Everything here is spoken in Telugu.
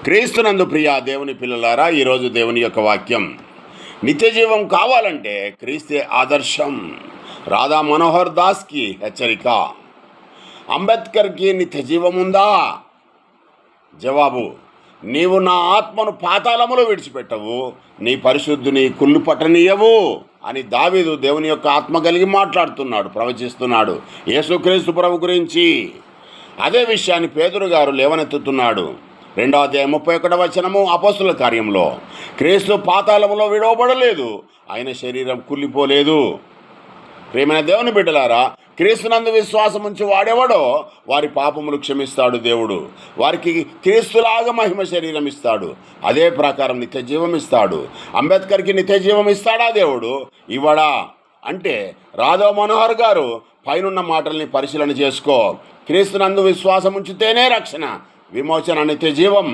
క్రీస్తునందు ప్రియ దేవుని పిల్లలారా, ఈరోజు దేవుని యొక్క వాక్యం, నిత్యజీవం కావాలంటే క్రీస్తే ఆదర్శం. రాధా మనోహర్ దాస్కి హెచ్చరిక. అంబేద్కర్కి నిత్యజీవం ఉందా? జవాబు: నీవు నా ఆత్మను పాతాళములో విడిచిపెట్టవు, నీ పరిశుద్ధిని కుళ్ళు పట్టనీయవు అని దావీదు దేవుని యొక్క ఆత్మ కలిగి మాట్లాడుతున్నాడు, ప్రవచిస్తున్నాడు యేసుక్రీస్తు ప్రభు గురించి. అదే విషయాన్ని పేతురు గారు లేవనెత్తుతున్నాడు. 2వ అధ్యాయం 31వ వచనము, అపోస్తుల కార్యంలో, క్రీస్తు పాతాళములో విడవబడలేదు, ఆయన శరీరం కుళ్ళిపోలేదు. ప్రియమైన దేవుని బిడ్డలారా, క్రీస్తునందు విశ్వాసం ఉంచి వాడెవడో వారి పాపములు క్షమిస్తాడు దేవుడు. వారికి క్రీస్తులాగా మహిమ శరీరం ఇస్తాడు. అదే ప్రకారం నిత్య జీవం ఇస్తాడు. అంబేద్కర్కి నిత్య జీవం ఇస్తాడా దేవుడు? ఇవ్వడా అంటే, రాధా మనోహర్ గారు పైనున్న మాటల్ని పరిశీలన చేసుకో. క్రీస్తునందు విశ్వాసం ఉంచితేనే రక్షణ, విమోచన, నిత్య జీవం.